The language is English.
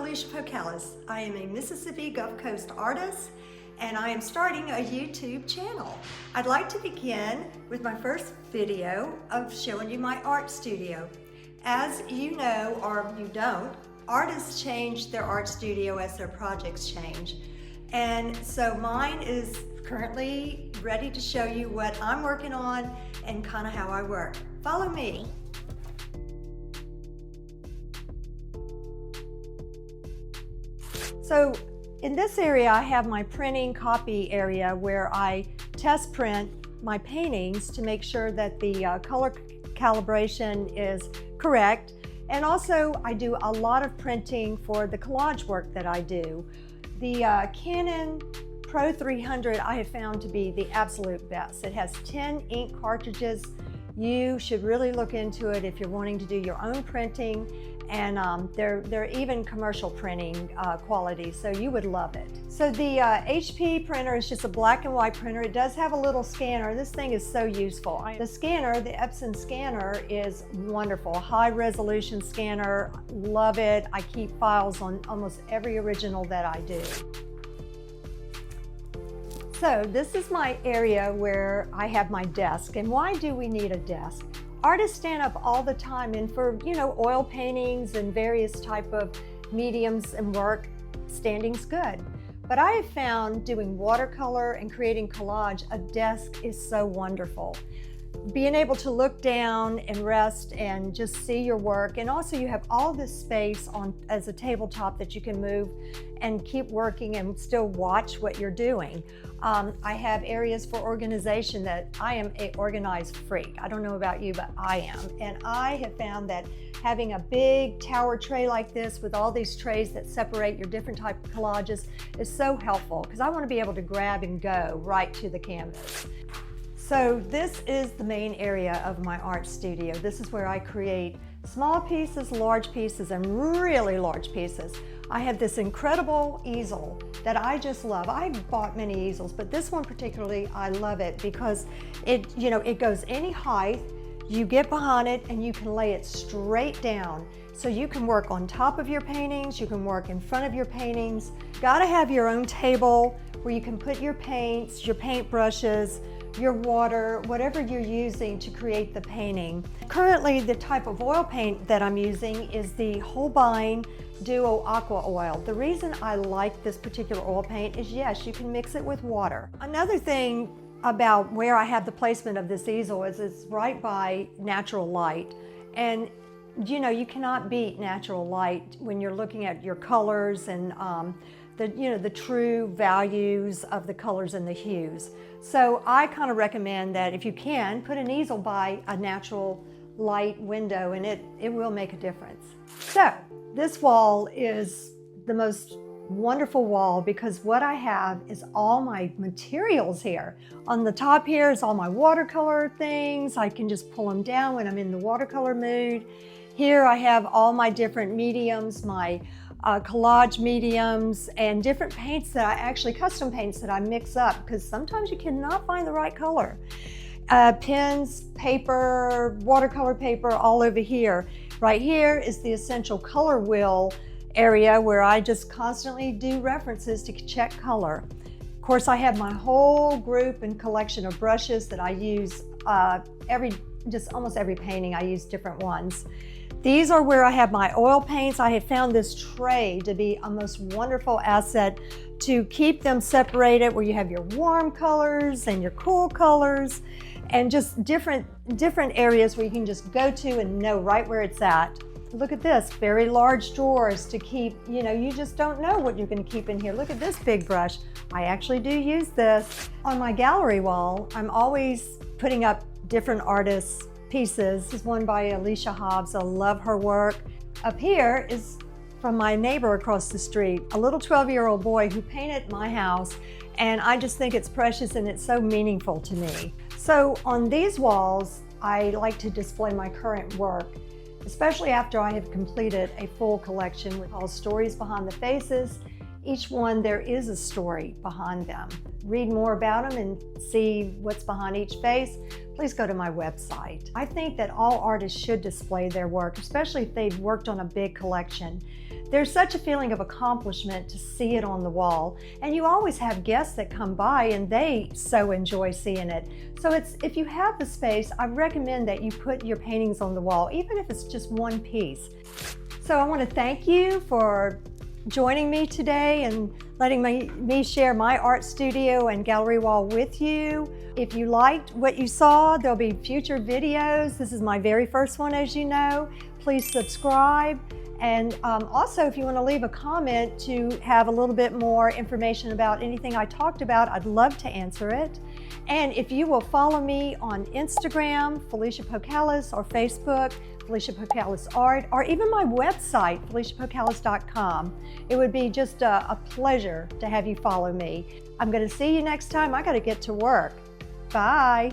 I am a Mississippi Gulf Coast artist and I am starting a YouTube channel. I'd like to begin with my first video of showing you my art studio. As you know, or you don't, artists change their art studio as their projects change. And so mine is currently ready to show you what I'm working on and kind of how I work. Follow me. So in this area, I have my printing copy area where I test print my paintings to make sure that the color calibration is correct. And also I do a lot of printing for the collage work that I do. The Canon Pro 300 I have found to be the absolute best. It has 10 ink cartridges. You should really look into it if you're wanting to do your own printing. And they're even commercial printing quality, so you would love it. So the HP printer is just a black and white printer. It does have a little scanner. This thing is so useful. The scanner, the Epson scanner, is wonderful. High resolution scanner, love it. I keep files on almost every original that I do. So this is my area where I have my desk. And why do we need a desk? Artists stand up all the time, and for, oil paintings and various type of mediums and work, standing's good. But I have found doing watercolor and creating collage, a desk is so wonderful. Being able to look down and rest and just see your work, and also you have all this space as a tabletop that you can move and keep working and still watch what you're doing. I have areas for organization that I am an organized freak. I don't know about you, but I am. And I have found that having a big tower tray like this with all these trays that separate your different type of collages is so helpful, because I want to be able to grab and go right to the canvas. So this is the main area of my art studio. This is where I create small pieces, large pieces, and really large pieces. I have this incredible easel that I just love. I've bought many easels, but this one particularly, I love it because it goes any height. You get behind it and you can lay it straight down. So you can work on top of your paintings, you can work in front of your paintings. Gotta have your own table where you can put your paints, your paint brushes, your water, whatever you're using to create the painting. Currently, the type of oil paint that I'm using is the Holbein Duo Aqua Oil. The reason I like this particular oil paint is, yes, you can mix it with water. Another thing about where I have the placement of this easel is it's right by natural light. And you cannot beat natural light when you're looking at your colors and the true values of the colors and the hues. So I kind of recommend that if you can, put an easel by a natural light window, and it will make a difference. So this wall is the most wonderful wall because what I have is all my materials here. On the top here is all my watercolor things. I can just pull them down when I'm in the watercolor mood. Here I have all my different mediums, my collage mediums, and different paints that I actually, custom paints that I mix up because sometimes you cannot find the right color. Pens, paper, watercolor paper, all over here. Right here is the essential color wheel area where I just constantly do references to check color. Of course, I have my whole group and collection of brushes that I use almost every painting. I use different ones. These are where I have my oil paints. I have found this tray to be a most wonderful asset to keep them separated, where you have your warm colors and your cool colors and just different areas where you can just go to and know right where it's at. Look at this, very large drawers to keep, you just don't know what you're going to keep in here. Look at this big brush. I actually do use this. On my gallery wall, I'm always putting up different artists' pieces. This is one by Alicia Hobbs. I love her work. Up here is from my neighbor across the street, a little 12-year-old boy who painted my house, and I just think it's precious and it's so meaningful to me. So on these walls, I like to display my current work, especially after I have completed a full collection with all stories behind the faces. Each one, there is a story behind them. read more about them and see what's behind each face, please go to my website. I think that all artists should display their work, especially if they've worked on a big collection. There's such a feeling of accomplishment to see it on the wall, and you always have guests that come by and they so enjoy seeing it. So if you have the space, I recommend that you put your paintings on the wall, even if it's just one piece. So I want to thank you for joining me today and letting me share my art studio and gallery wall with you. If you liked what you saw, there'll be future videos. This is my very first one, as you know. Please subscribe. And also, if you want to leave a comment to have a little bit more information about anything I talked about, I'd love to answer it. And if you will follow me on Instagram, Felicia Pocalis, or Facebook, Felicia Pocalis Art, or even my website, FeliciaPocalis.com. It would be just a pleasure to have you follow me. I'm going to see you next time. I got to get to work. Bye.